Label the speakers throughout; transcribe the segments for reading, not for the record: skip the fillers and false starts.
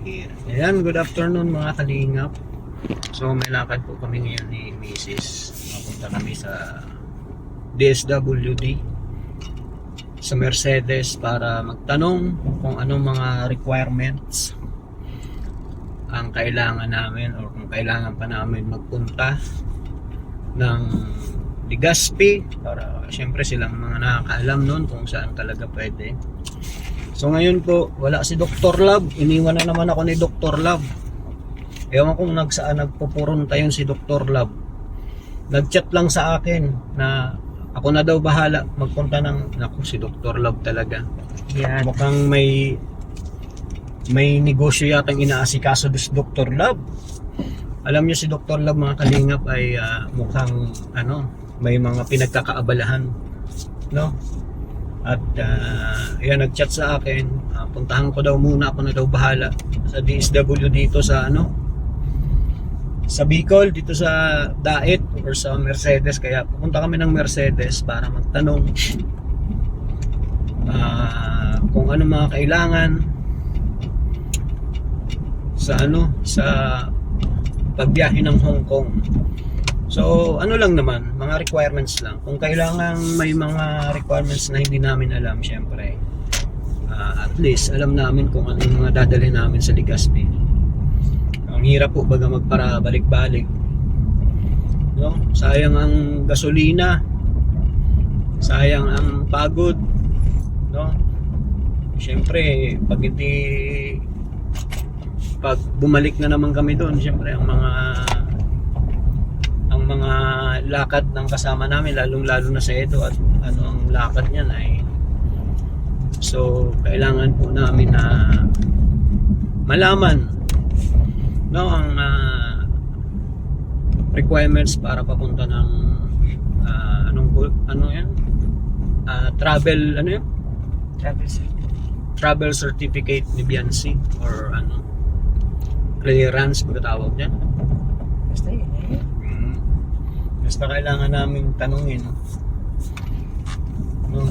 Speaker 1: here. Ayan, good afternoon mga kalingap. So may lakad po kami ngayon ni Mrs. Mapunta kami sa DSWD sa Mercedes para magtanong kung anong mga requirements ang kailangan namin or kung kailangan pa namin magpunta ng Legazpi para syempre silang mga nakakaalam nun kung saan talaga pwede. So ngayon po wala si Dr. Love, iniwan na naman ako ni Dr. Love. Ewan kung nagpupuron tayo si Dr. Love. Nagchat lang sa akin na ako na daw bahala magpunta ng, naku, si Dr. Love talaga.
Speaker 2: Yan.
Speaker 1: Mukhang may negosyo yatang inaasikaso si Dr. Love. Alam niyo si Dr. Love mga kalingap ay mukhang may mga pinagkakaabalahan, no? At yan, nagchat sa akin, puntahan ko daw muna, ako na daw bahala sa DSW dito sa sa Bicol, dito sa Daet or sa Mercedes. Kaya pupunta kami ng Mercedes para magtanong kung ano mga kailangan sa pagbiyahe ng Hong Kong. So ano lang naman, mga requirements lang. Kung kailangan may mga requirements na hindi namin alam, syempre at least alam namin kung ano yung mga dadalhin namin sa Legazpi. Ang hirap po baga magpara balik-balik, no? Sayang ang gasolina, sayang ang pagod, no? Syempre pag bumalik na naman kami doon, syempre ang mga lakad ng kasama namin, lalong-lalo na sa Edo, at ang lakad niyan ay so kailangan po namin na malaman, no, ang requirements para papunta ng travel certificate ni Biancy or clearance pagkatawag niya.
Speaker 2: Basta yun eh.
Speaker 1: Basta kailangan namin tanungin, no?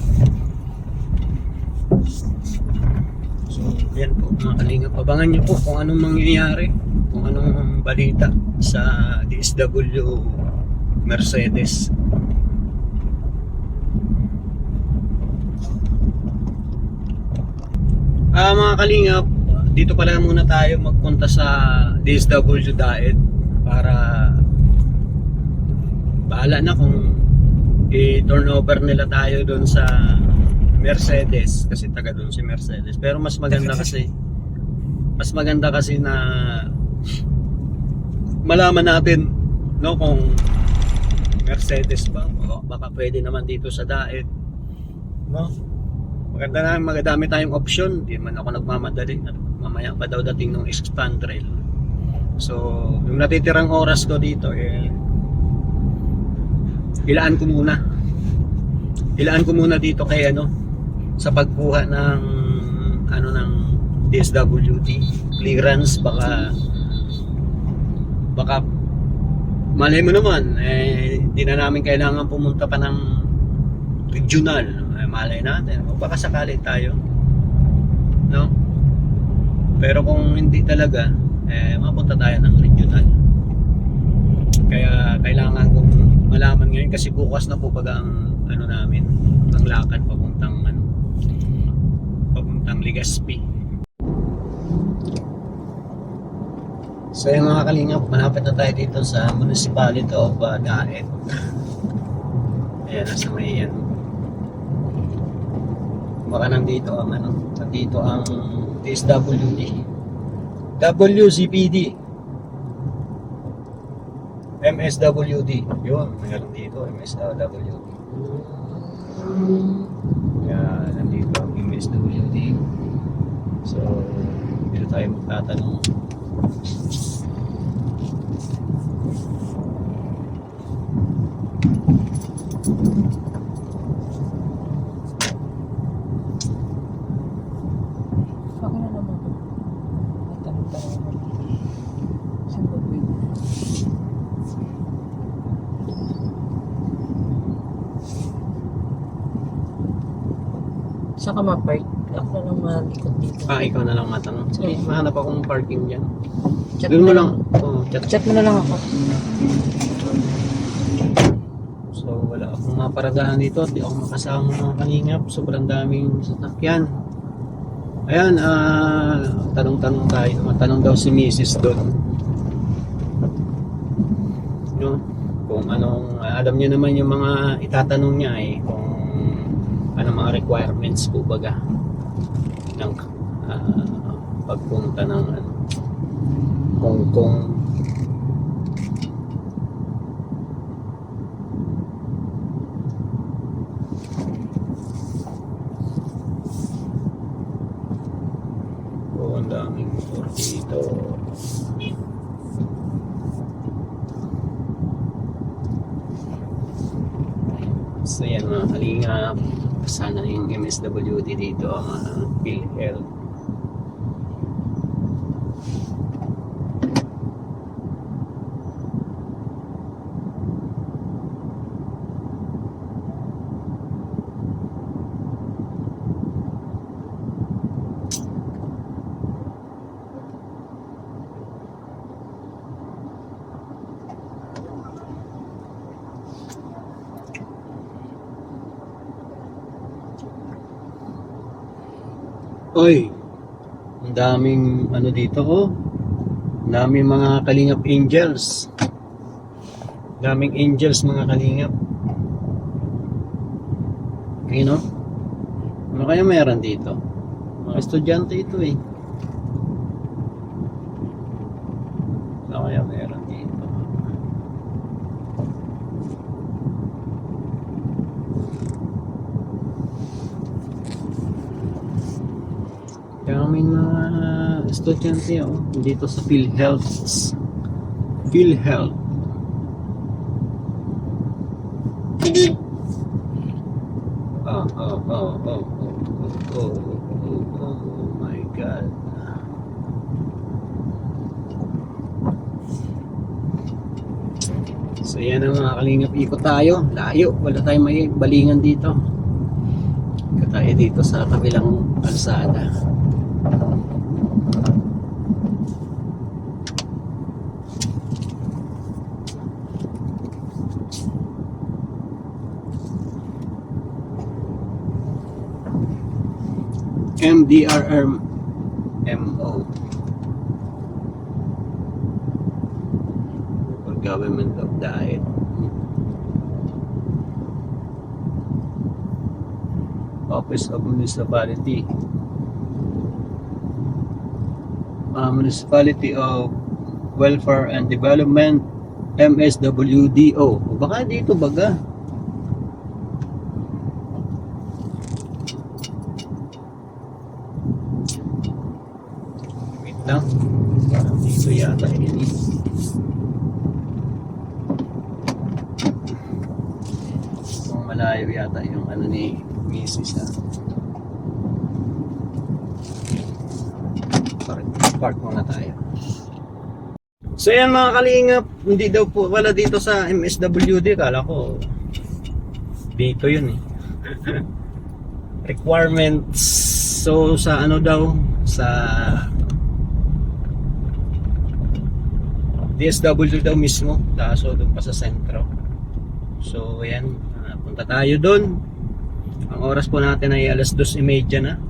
Speaker 1: So yan po mga kalingap, abangan nyo po kung anong mangyayari, kung anong balita sa DSW Mercedes. Mga kalingap, dito pala muna tayo magpunta sa DSW Daet para bahala na kung i-turnover nila tayo doon sa Mercedes kasi taga doon si Mercedes. Pero mas maganda kasi na malaman natin, no, kung Mercedes ba, baka pwede naman dito sa Daet, no? Magadami tayong option. Di man ako nagmamadali, mamaya pa daw dating ng expand rail. So yung natitirang oras ko dito ilaan ko muna dito kay sa pagkuha ng ng DSWD clearance. Baka malay mo naman hindi na namin kailangan pumunta pa ng regional. Malay natin, baka sakali tayo, no? Pero kung hindi talaga, mapunta tayo ng regional. Kaya kailangan kong malaman ngayon kasi bukas na po baga ang namin, ang lakad papuntang Legazpi. So yung mga kalingap, malapit na tayo dito sa municipality of Daet. Ayan, nasa may baka nandito ang DSWD, WCPD, MSWD. Yun, mayroon dito, MSWD. Kaya nandito ang MSWD. So, dito tayo magtatanong.
Speaker 2: Okay na naman. Tanong-tanong mo. Saan ba pwede? Saan ka ma-park? Ako na lang malikot dito.
Speaker 1: Ikaw na lang matanong. Sige, mahanap akong parking dyan.
Speaker 2: Chat
Speaker 1: Doon mo
Speaker 2: mo
Speaker 1: lang. Chat.
Speaker 2: Chat mo na lang ako.
Speaker 1: So, wala akong maparadahan dito. Di ako makasama mga kalingap. Sobrang daming sasakyan. Ayan, tanong-tanong tayo. Matanong daw si Mrs. doon. No? Kung anong, alam niyo naman yung mga itatanong niya kung ano mga requirements po baga ng pagpunta ng Hong Kong. Ang daming motor dito. So yan mga kalingap, sana yung MSWD dito ang PhilHealth. Oy, ang daming ano dito Ang daming mga kalingap angels. Daming angels mga kalingap. Ayun Ano kaya meron dito? Mga estudyante ito Ano kaya meron dito? Daming mga estudyante dito sa PhilHealth. PhilHealth. Oh my God. So yan ang mga kalingap, ikot tayo. Layo, wala tayong may balingan dito. Ikot tayo dito sa kabilang kalsada. MDRRMO for Government of Diet. Office of Municipality, Municipality of Welfare and Development, MSWDO. Baka dito baga. Wait lang. Dito yata yun Kung malayo yata yung ano ni Mrs. Park muna tayo. So yan mga kalingap, hindi daw po wala dito sa MSWD. Kala ko dito yun requirements. So sa ano daw, sa DSW daw mismo, so doon pa sa sentro. So ayan, punta tayo doon. Ang oras po natin ay 2:30 na.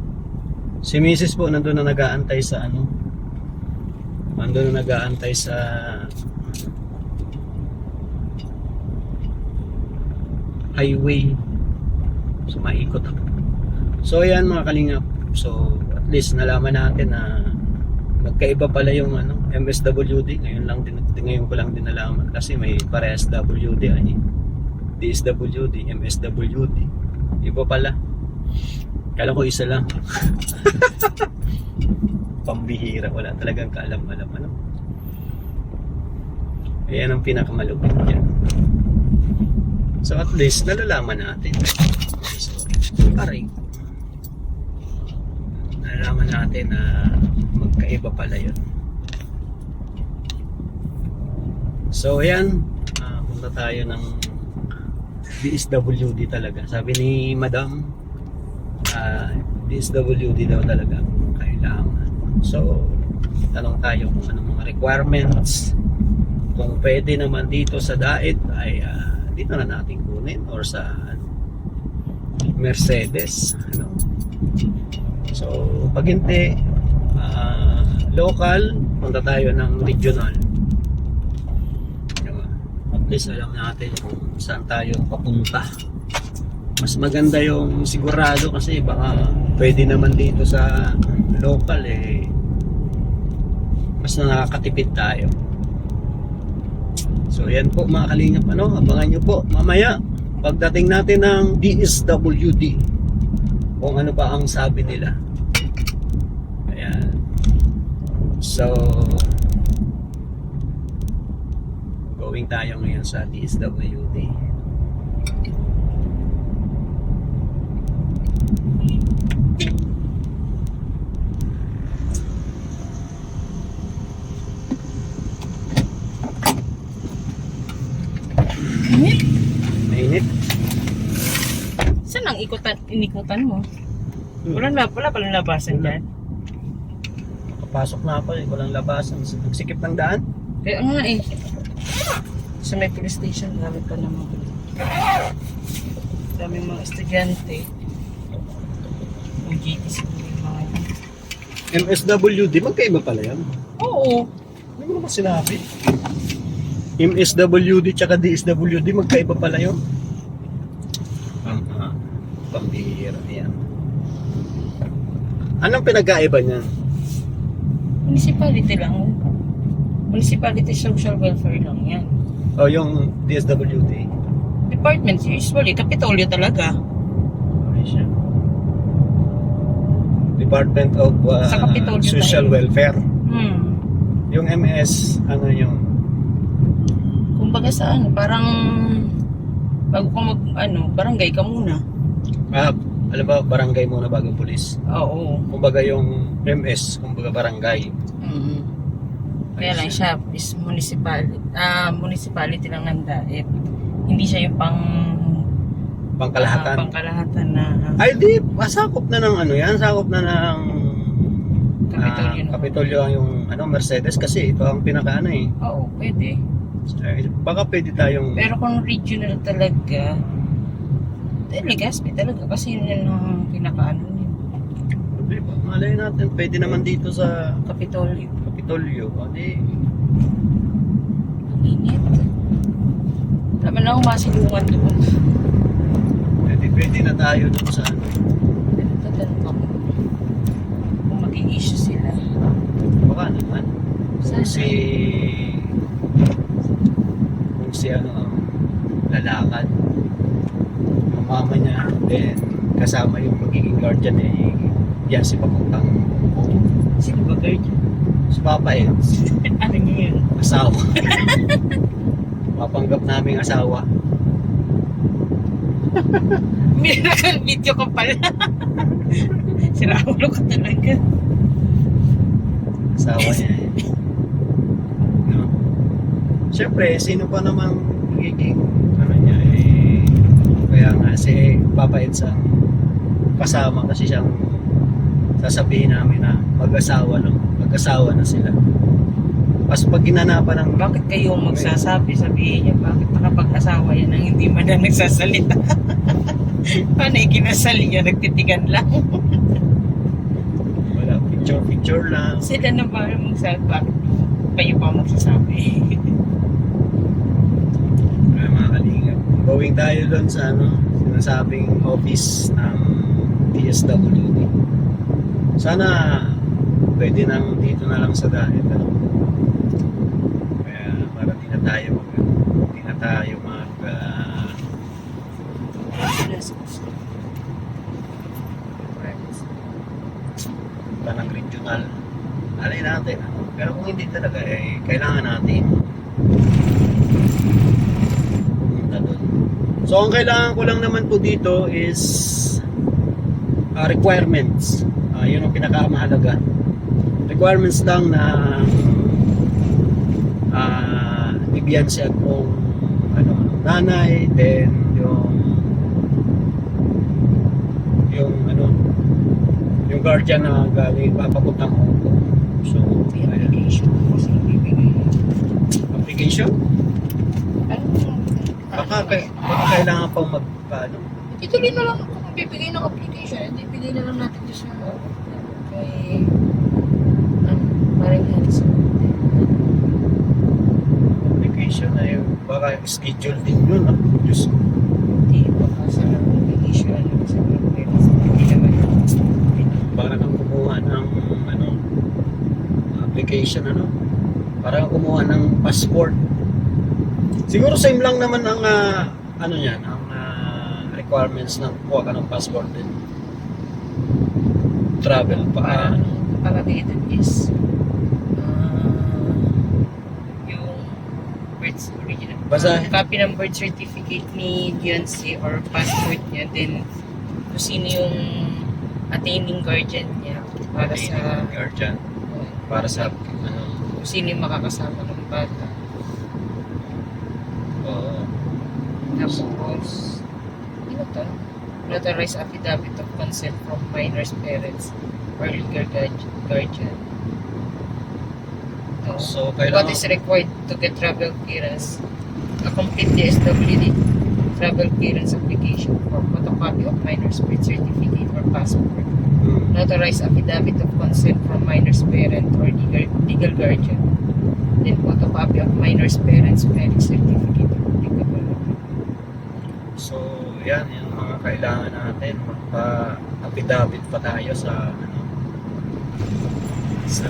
Speaker 1: Si Mrs. po nandun na nag-aantay sa nandun na nag-aantay sa highway. So maikot ako. So ayan mga kalingap. So at least nalaman natin na magkaiba pala yung MSWD. Ngayon ko lang din nalaman kasi may parehas WD DSWD, MSWD. Iba pala. Kala ko isa lang. Pambihira, wala talagang kaalam-alam Ayan ang pinakamalupit dyan. So at least nalalaman natin. So, nalalaman natin na magkaiba pala yun. So ayan, punta tayo ng DSWD talaga. Sabi ni Madam, DSWD daw talaga kailangan. So, tanong tayo kung anong mga requirements. Kung pwede naman dito sa DAET ay dito na natin kunin or sa Mercedes. Ano? So, pag hindi, local, punta tayo ng regional. Diba? At least alam natin kung saan tayo papunta. Mas maganda yung sigurado kasi baka pwede naman dito sa local mas nakakatipid tayo. So yan po mga kalingap, abangan nyo po mamaya pagdating natin ng DSWD kung ano pa ang sabi nila. Ayan. So going tayo ngayon sa DSWD. Mainit.
Speaker 2: Saan ang inikutan mo? Wala palang labasan dyan.
Speaker 1: Nakapasok na ako walang labasan. Nagsikip ng daan.
Speaker 2: Kaya nga sa may police station, dami pa naman. Daming mga estudyante. OJT siguro yung mga yun.
Speaker 1: MSWD, magkaiba pala yan.
Speaker 2: Oo.
Speaker 1: Hindi mo naman sinabi. MSWD tsaka DSWD, magkaiba pala yun. Pambihira yan. Anong pinag-aiba niyan?
Speaker 2: Municipality lang. Municipality social welfare lang yan.
Speaker 1: O yung DSWD?
Speaker 2: Department, usually, Kapitolyo talaga.
Speaker 1: Okay siya. Department of
Speaker 2: Sa Kapitolyo
Speaker 1: Social
Speaker 2: tayo.
Speaker 1: Welfare.
Speaker 2: Hmm.
Speaker 1: Yung MS, ano yung?
Speaker 2: Kumbaga saan, parang bago ka barangay ka muna.
Speaker 1: Alam ba, barangay muna bago pulis?
Speaker 2: Oo.
Speaker 1: Kumbaga yung MS, kumbaga barangay.
Speaker 2: Mm. Kaya lang siya is municipality lang ng DAET. Hindi siya yung
Speaker 1: Pangkalahatan.
Speaker 2: pangkalahatan na
Speaker 1: Ay di, sakop na ng ano yan, sakop na ng
Speaker 2: Kapitolyo.
Speaker 1: Kapitolyo yung Mercedes kasi ito ang pinakaano eh.
Speaker 2: Oo, pwede.
Speaker 1: Baka pwede tayong
Speaker 2: Pero kung regional talaga, Legazpi talaga kasi yun ang pinakaano niya.
Speaker 1: problema. Malay natin, pwede naman dito sa
Speaker 2: Kapitolyo.
Speaker 1: Kapitolyo. O di,
Speaker 2: Ang init. Tama na umasilungan doon.
Speaker 1: pwede na tayo dun sa
Speaker 2: Tatanong ako kung maging issue sila.
Speaker 1: baka naman.
Speaker 2: Saan?
Speaker 1: Kung si ang lalakad, yung mama niya, then kasama yung magiging guardian yan si papuntang home.
Speaker 2: Sino ba guardian?
Speaker 1: Si Papa Eds,
Speaker 2: Ano niya yun?
Speaker 1: asawa. Mapanggap naming asawa.
Speaker 2: Miracle video ka pala. Siraulo ka talaga.
Speaker 1: Asawa niya no? Siyempre, sino pa namang magiging niya kaya nga si Papa Eds ang kasama kasi siyang sasabihin namin na mag-asawa na sila. Pas pag ginanapan ng
Speaker 2: Bakit kayo sabihin niya, bakit nakapag-asawa yan ang hindi man na nagsasalita? Paano ikinasal niya, nagtitigan lang?
Speaker 1: wala, picture lang.
Speaker 2: Sila na ba magsasabi? Bakit kayo pa magsasabi?
Speaker 1: Kaya mga kalingap, going tayo doon sa sinasabing office ng DSWD. Sana pwede nang dito na lang sa dahil kaya para di na tayo mag ng regional. Alay natin. Pero kung hindi talaga, kailangan natin pumunta doon. So, ang kailangan ko lang naman po dito is requirements. Yun ang pinakamahalaga. Requirements lang na ibiyansi akong nanay, then yung guardian na galing papapuntang Hong Kong. So,
Speaker 2: May
Speaker 1: ayan.
Speaker 2: application ko kasi bibigay.
Speaker 1: Application?
Speaker 2: Ano?
Speaker 1: Baka kailangan pang magpaano.
Speaker 2: Ituloy na lang kung bibigay ng application. Hindi bigay na lang natin doon sa kay Maring Hanson.
Speaker 1: Application na yun. Baka schedule din yun. Ah. Diyos ko.
Speaker 2: Hindi baka sa lang application. Sa mga pwede sa hindi naman.
Speaker 1: Para kang kumuha ng ano, application ano. Para kang kumuha ng passport. Siguro same lang naman ang ano yan, ang requirements ng kuha ka ng passport din. Travel pa.
Speaker 2: Parang nakalagay doon is yung original.
Speaker 1: Basahin.
Speaker 2: Copy ng birth certificate ni Beyonce or passport niya. Then, kung sino yung attaining guardian niya para sa
Speaker 1: guardian. Para sa ano.
Speaker 2: kung sino yung makakasama ng bata.
Speaker 1: Oo.
Speaker 2: Tapos, ano to? Notarized affidavit of consent from minor's parents or legal guardian.
Speaker 1: So,
Speaker 2: What
Speaker 1: kailangan
Speaker 2: is required to get travel clearance? A complete DSWD travel clearance application for photocopy of minor's birth certificate or passport. Notarized affidavit of consent from minor's parent or legal guardian. Then photocopy of minor's parents' marriage certificate.
Speaker 1: So, yan yung mga kailangan natin. Magpa-affidavit pa tayo sa ano, sa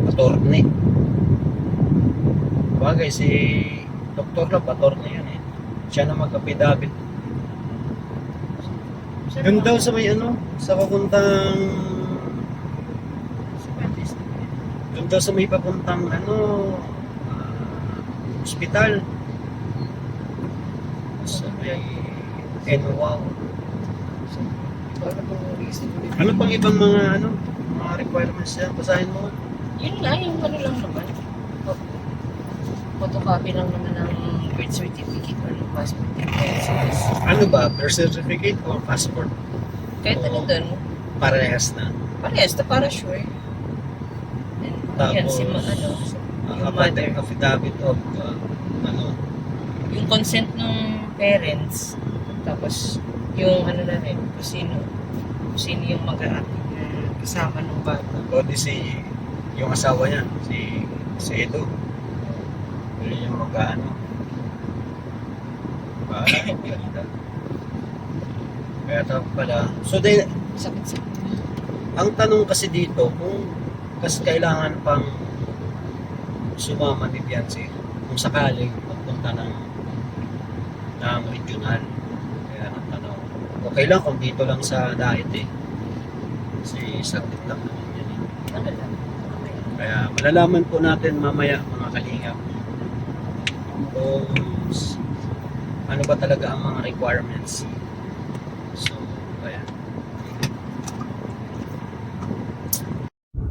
Speaker 1: attorney. Bagay si Dr. Lab, attorney yun eh. Siya na mag-affidavit. Doon daw sa may ano, sa papuntang doon daw sa may papuntang ano, hospital. Sa may NWOW. Ano pang ibang mga ano, mga requirements yan? Basahin mo.
Speaker 2: Yun nga, yung ano lang naman. Photocopy lang naman ng birth certificate or ng passport.
Speaker 1: Ano ba? Birth certificate o passport?
Speaker 2: Kahit ano doon,
Speaker 1: Parehas na.
Speaker 2: parehas na para sure. And yan, si ano, yung mother.
Speaker 1: Affidavit of ano,
Speaker 2: Yung consent ng parents, tapos yung ano na rin, kung sino yung kasama ng bata.
Speaker 1: o di si yung asawa niya, si Edo. Yun yung mag-ano. Kaya tapos pala. So,
Speaker 2: Sakit-sakit.
Speaker 1: ang tanong kasi dito, kung kasi kailangan pang sumama ni Beyonce, kung sakaling magpunta ng regional. Kaya ang tanong, okay lang kung dito lang sa diet eh. Kasi saglit lang naman yan eh.
Speaker 2: Ano lang. Okay.
Speaker 1: Kaya malalaman po natin mamaya mga kalingap kung ano ba talaga ang mga requirements. So, kaya.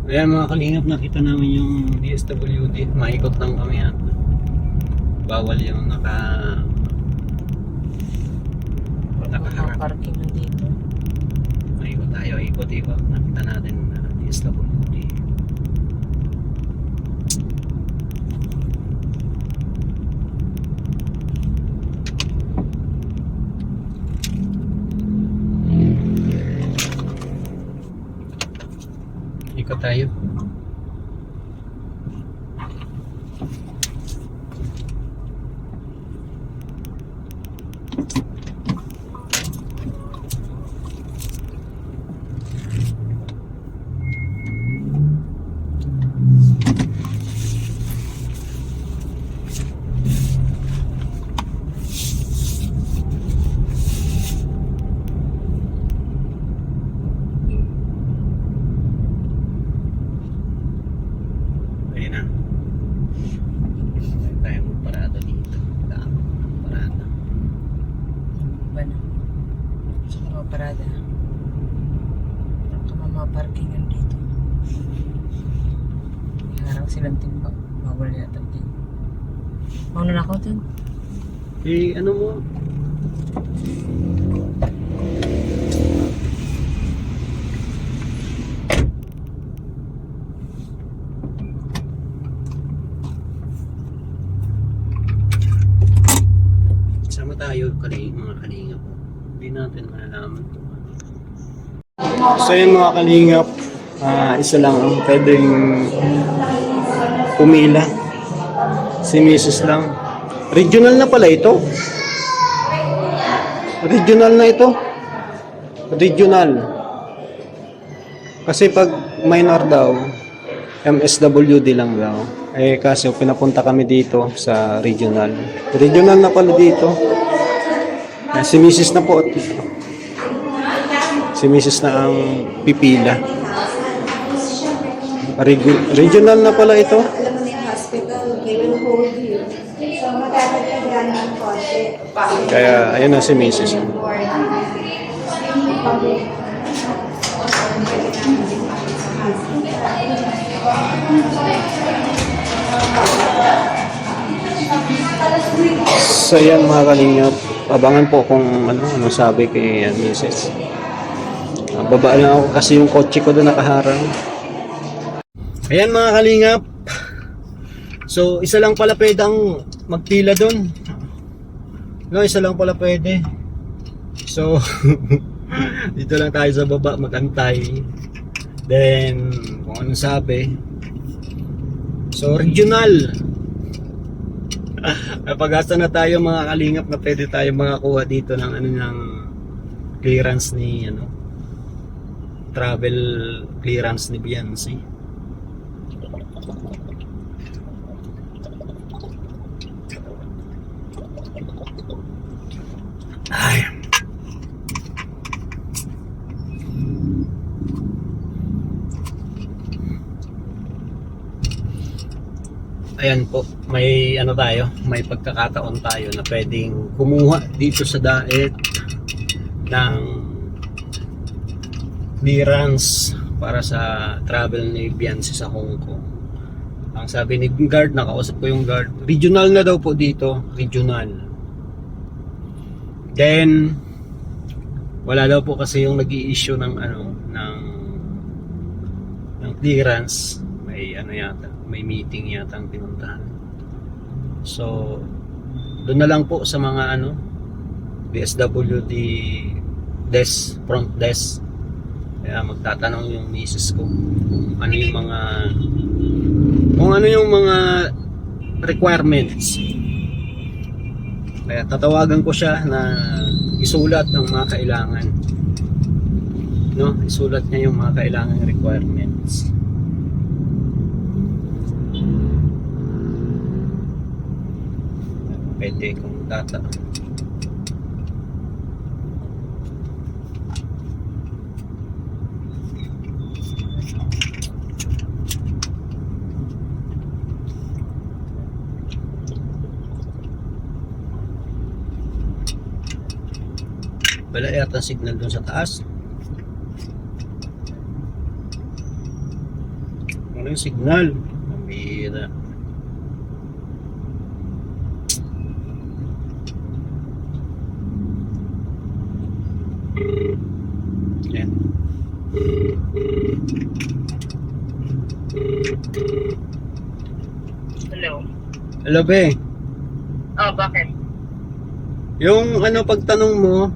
Speaker 1: Ayan mga kalingap, nakita namin yung DSWD. Maikot lang kami at bawal yung nakaharap.
Speaker 2: Parking nandito.
Speaker 1: Maikot tayo, ikot-ikot. Nakita natin na DSWD. Ikot tayo. Ayun na. Ayun tayo magparada dito. Daan ng parada.
Speaker 2: Ba na? Sa mga parada. Mga parkingan dito. Harang silang timba. Bawal yata din. Mauna na ako din.
Speaker 1: Eh, ano mo? tayo mga kalingap. Hindi natin malalaman kung ano. So yun mga kalingap, isa lang ang pwedeng pumila. Si Mrs. lang. Regional na pala ito. Regional na ito. Regional. Kasi pag minor daw, MSWD lang daw. Eh kasi pinapunta kami dito sa regional. Regional na pala dito. Si Mrs. na po. Si Mrs. na ang pipila. Regional na pala ito. Kaya ayun na si Mrs. So yan mga kalingap, abangan po kung ano sabi kay Mrs. Baba lang ako kasi yung kotse ko doon nakaharang. Ayan mga kalingap. So isa lang pala pwedeng magpila doon. No, isa lang pala pwede. So dito lang tayo sa baba magantay. Then kung anong sabi. So regional. Napag-asa na tayo mga kalingap na pwede tayo makakuha dito ng ng clearance ni travel clearance ni Beyonce. Ay. Ayan po, may may pagkakataon tayo na pwedeng kumuha dito sa Daet ng clearance para sa travel ni Beyonce sa Hong Kong. Ang sabi ni guard, nakausap ko yung guard, regional na daw po dito, regional. Then wala daw po kasi yung nag-i-issue ng clearance. May yata, may meeting yata ang pinuntahan. So doon na lang po sa mga DSWD desk, front desk. Kaya magtatanong yung misis ko kung ano yung mga requirements. Kaya tatawagan ko siya na isulat ang mga kailangan. Isulat niya yung mga kailangan requirements. Pwede kung data. Wala yata signal dun sa taas. Ano yung signal? Mambira. Yan.
Speaker 2: Hello.
Speaker 1: Hello, be.
Speaker 2: Oh, bakit?
Speaker 1: Yung pagtanong mo,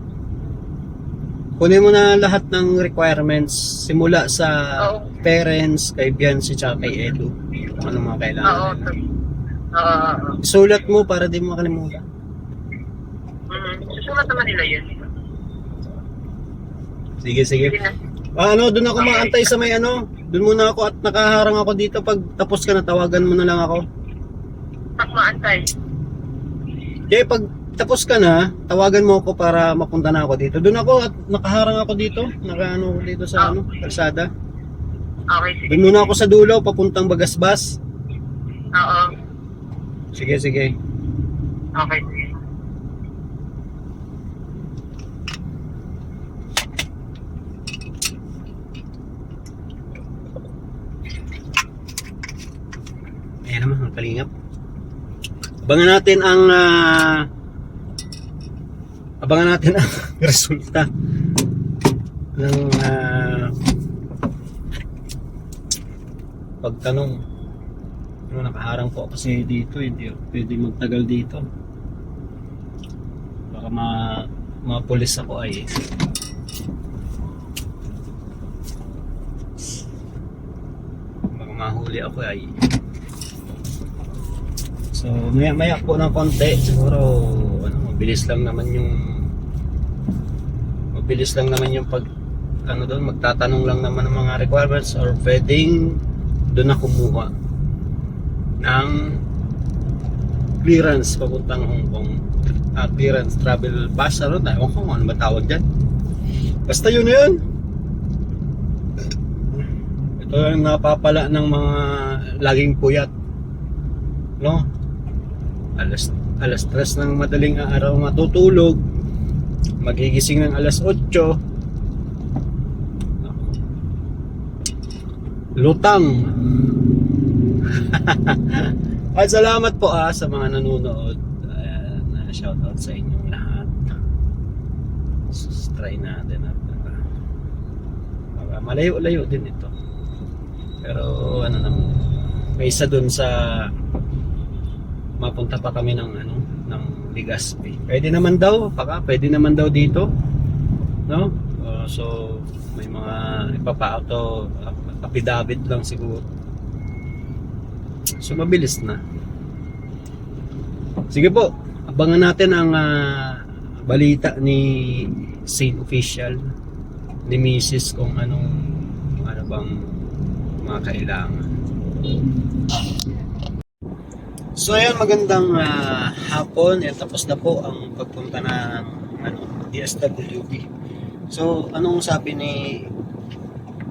Speaker 1: kunin mo na lahat ng requirements simula sa parents, kay Beyonce, tsaka kay Edu. Kung ano mga kailangan nila. Sulat mo para di mo makalimutan.
Speaker 2: Susulat naman nila yun.
Speaker 1: Sige. Doon ako maantay sa may doon muna ako at nakaharang ako dito. Pag tapos ka na, tawagan mo na lang ako.
Speaker 2: Pag maantay?
Speaker 1: Okay, pag tapos ka na, tawagan mo ako para mapunta na ako dito. Doon ako at nakaharang ako dito. Nakaano ako dito sa kalsada.
Speaker 2: Okay, sige.
Speaker 1: Doon muna ako sa dulo, papuntang Bagasbas.
Speaker 2: Oo.
Speaker 1: Sige.
Speaker 2: Okay, sige.
Speaker 1: Ayan naman, ang kalingap. Abangan natin ang resulta ng pagtanong. Nakaharang po kasi dito, hindi pwede magtagal dito. Baka mapulis ako ay. Baka mahuli ako ay. So maya po ng konti, siguro ano, mabilis lang naman yung pag ano doon, magtatanong lang naman ng mga requirements or pwedeng doon na kumuha ng clearance papuntang Hong Kong. Clearance travel pass, ano ba tawag dyan? Basta yun na yun. Ito yung napapala ng mga laging puyat, no? Alas 3 ng madaling araw matutulog, magigising ng alas 8, lutang. At salamat po sa mga nanonood. Shoutout sa inyong lahat. Try natin at malayo-layo din ito. Pero ano naman, kaysa dun sa mapunta pa kami ng Legazpi. Pwede naman daw dito, no? So may mga ipapa-auto affidavit lang siguro. So mabilis na. Sige po, abangan natin ang balita ni Saint Official, ni Mrs. kung ano bang mga kailangan. So ayan, magandang hapon. Tapos na po ang pagpunta ng DSWD. So anong sabi ni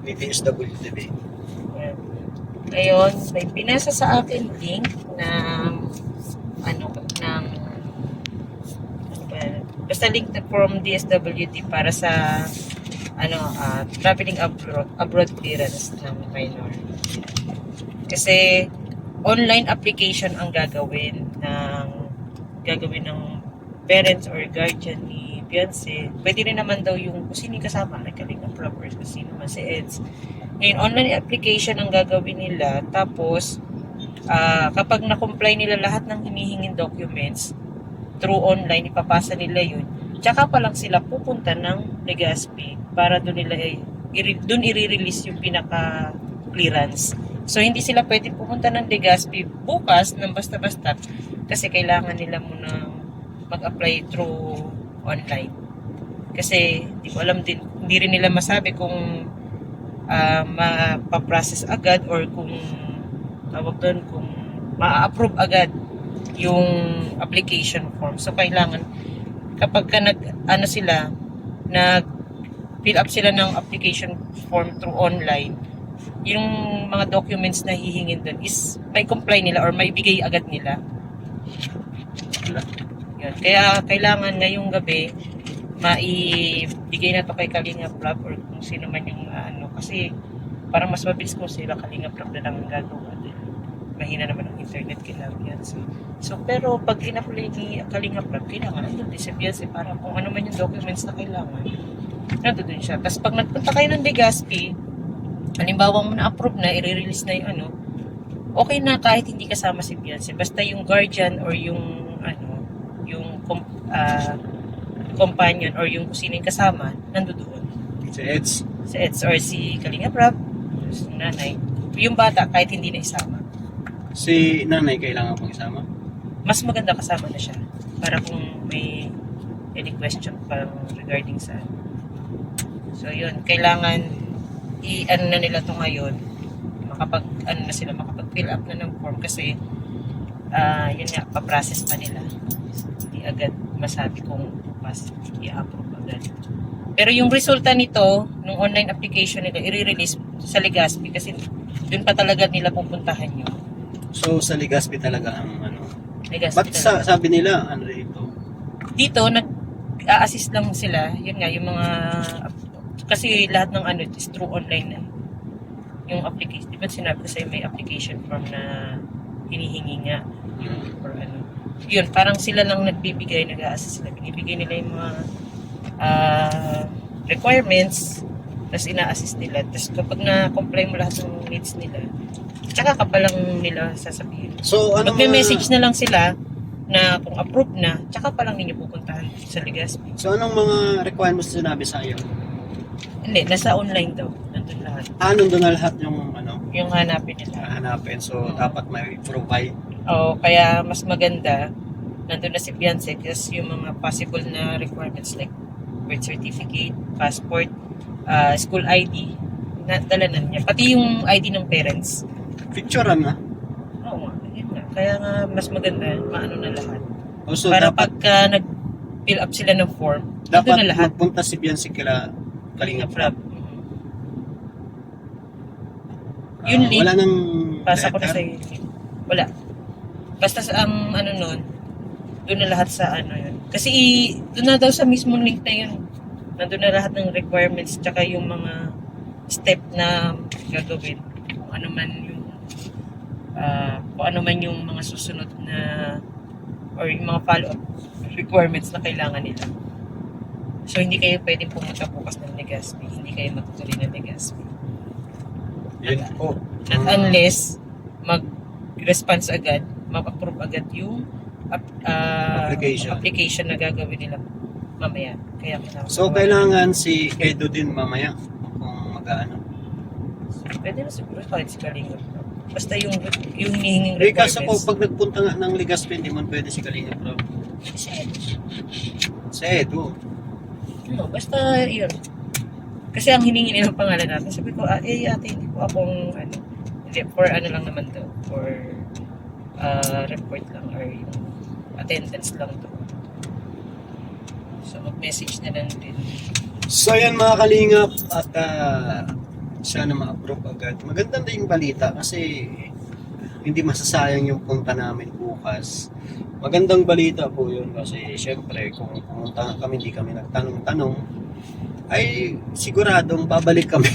Speaker 1: DSWD?
Speaker 2: Ngayon, may pinasa sa akin link basta link from DSWD para sa traveling abroad clearance ng minor. Kasi online application ang gagawin ng parents or guardian ni Beyonce. Pwede rin naman daw yung kung sino kasama, like Kalinga Prab or kung sino man si Eds. Ngayon, online application ang gagawin nila. Tapos, kapag na-comply nila lahat ng hinihinging documents through online, ipapasa nila yun. Tsaka pa lang sila pupunta ng Legazpi para doon i-release yung pinaka-clearance. So, hindi sila pwede pumunta ng Legazpi bukas ng basta-basta kasi kailangan nila muna mag-apply through online. Kasi, di ko alam din, hindi rin nila masabi kung mapaprocess agad or kung kung ma-approve agad yung application form. So, kailangan kapag nag-fill up sila ng application form through online, yung mga documents na hihingin dun is may comply nila or may bigay agad nila. Yun. Kaya kailangan ngayong gabi maibigay na to kay Kalinga Prab or kung sino man yung kasi para mas mabilis ko sila Kalinga Prab na lang ang gagawa din. Mahina naman ang internet kailangan yan. So pero pag in-apply ni Kalinga Prab, kailangan nandun din si Beyonce para kung ano man yung documents na kailangan, nandun din siya. Tapos pag nagpunta kayo ng Legazpi, halimbawa mo na-approve na, i-release na yung okay na kahit hindi kasama si Beyonce. Basta yung guardian or yung companion or yung sino yung kasama, nandoon.
Speaker 1: Si Eds.
Speaker 2: Si Eds or si Kalinga Prab, si nanay. Yung bata kahit hindi na isama.
Speaker 1: Si nanay kailangan pang isama?
Speaker 2: Mas maganda kasama na siya. Para kung may any question pa regarding sa So yun, kailangan na nila to ngayon. Makapag-fill up na ng form kasi yun nga, pa-process pa nila. Hindi agad masabi kung i-approve agad. Pero yung resulta nito, nung online application nila, i-release sa Legazpi kasi dun pa talaga nila pupuntahan yun.
Speaker 1: So sa Legazpi talaga ang
Speaker 2: Legazpi
Speaker 1: Ba't sabi nila dito?
Speaker 2: Dito, nag-a-assist lang sila. Yun nga, yung mga kasi lahat ng is through online na. Yung application, di ba sinabi ko sa'yo may application form na hinihingi nga or yun, parang sila lang nagbibigay, nag-a-assist sila, binibigay nila yung mga requirements, tapos ina-assist nila, tapos kapag na-comply mo lahat ng needs nila, tsaka ka pa lang nila sasabihin.
Speaker 1: So,
Speaker 2: Magme-message na lang sila na kung approved na, tsaka pa lang ninyo pupuntahan sa Legazpi.
Speaker 1: So anong mga requirements na sinabi sa iyo?
Speaker 2: Hindi, nasa online daw. Nandun lahat.
Speaker 1: Nandun na lahat yung
Speaker 2: Yung hanapin nila.
Speaker 1: hanapin. So dapat may provide.
Speaker 2: Oo, kaya mas maganda, nandun na si Beyonce kasi yung mga possible na requirements like birth certificate, passport, school ID, dala na niya. Pati yung ID ng parents.
Speaker 1: Picturean na.
Speaker 2: Oo nga, yun nga. Kaya nga mas maganda, maano na lahat.
Speaker 1: Also
Speaker 2: Para
Speaker 1: dapat
Speaker 2: pagka nag-fill up sila ng form,
Speaker 1: dapat
Speaker 2: nandun na lahat.
Speaker 1: magpunta si Beyonce kila Kalinga Prab.
Speaker 2: Yun link,
Speaker 1: Wala nang
Speaker 2: pasa ko na
Speaker 1: letter?
Speaker 2: sa iyo. Wala. Basta sa ang ano nun, doon na lahat sa ano yun. Kasi doon na daw sa mismong link na yun. Nandun na lahat ng requirements tsaka yung mga step na gagawin. Kung ano man yung mga susunod na or yung mga follow-up requirements na kailangan nila. So hindi kayo pwedeng pumunta bukas ng Legazpi. Hindi kayo matutuloy ng Legazpi.
Speaker 1: Yun po.
Speaker 2: Not unless mag-response agad, mag-approve agad yung application na gagawin nila mamaya. Kaya
Speaker 1: So kailangan si Edo din mamaya kung mag-ano.
Speaker 2: pwede na siguro kahit si Kalinga. Basta yung hinihinging
Speaker 1: Kasi po
Speaker 2: requirements.
Speaker 1: pag nagpunta nga ng Legazpi, hindi man pwede si Kalinga Prab. Si Edo.
Speaker 2: No, basta yun. Kasi ang hiningi nilang pangalan natin, sabi ko, ate, hindi po akong, hindi, for ano lang naman to, for report lang, or yung attendance lang to. So, mag-message na lang din.
Speaker 1: So yan mga kalingap at sana ma-approve agad. Maganda din yung balita kasi hindi masasayang yung punta namin bukas. Magandang balita po yun kasi syempre kung pumunta kami, hindi kami nagtanong-tanong, ay siguradong babalik kami.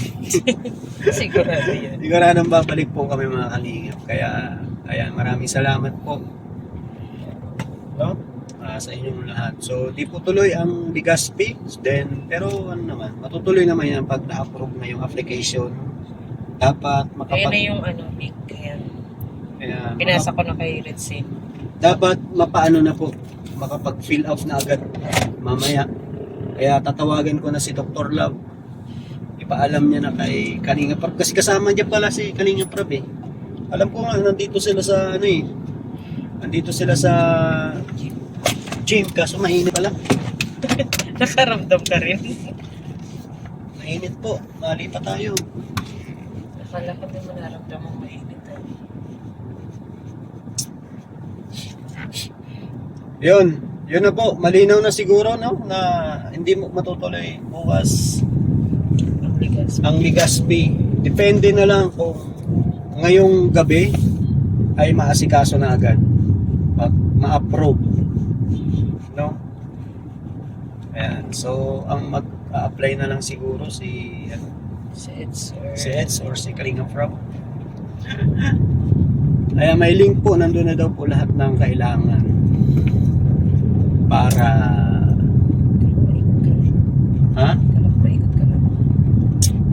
Speaker 2: Sigurado yan.
Speaker 1: Siguradong babalik po kami mga kalingap. Kaya ayan, maraming salamat po. No? Sa inyong lahat. So, di po tuloy ang Legazpi. Then, pero ano naman, matutuloy naman yan pag na-approve na yung application. Dapat
Speaker 2: Kaya na yung link. Kaya,
Speaker 1: kaya,
Speaker 2: pinasa ko na kay Red Sea.
Speaker 1: dapat mapaano na po, makapag-fill out na agad mamaya. Kaya tatawagan ko na si Dr. Love. Ipaalam niya na kay Kalinga Prab. Kasi kasama niya pala si Kalinga Prab eh. Alam ko nga, nandito sila sa nandito sila sa gym, kaso mainit pala.
Speaker 2: Nakaramdam ka rin.
Speaker 1: Mainit po, mali pa tayo.
Speaker 2: Akala ko din manaramdam mainit.
Speaker 1: Yun na po, malinaw na siguro no na hindi mo matutuloy bukas ang Legazpi. Depende na lang kung ngayong gabi ay maasikaso na agad pag ma-approve, no? Ayan, so ang mag-apply na lang siguro si Eds or si Kalinga Prab. Kaya may link po, nandun na daw po lahat ng kailangan para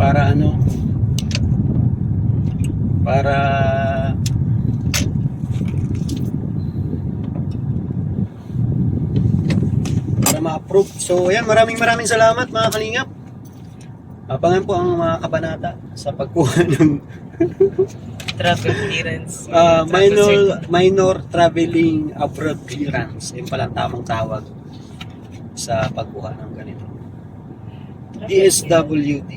Speaker 1: para ma-approve. So ayan, maraming salamat mga kalingap. Abangan po ang mga kabanata sa pagkuha ng
Speaker 2: travel clearance.
Speaker 1: minor traveling abroad clearance. Yung palang tamang tawag sa pagkuha ng ganito. DSWD.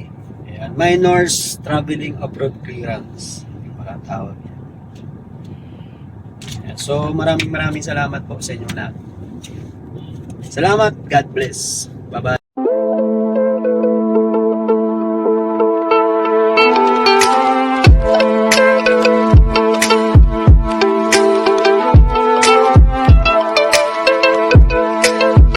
Speaker 1: Ayan, minors traveling abroad clearance. Yung palang tawag. Ayan, so maraming salamat po sa inyong lahat. Salamat. God bless. Bye-bye.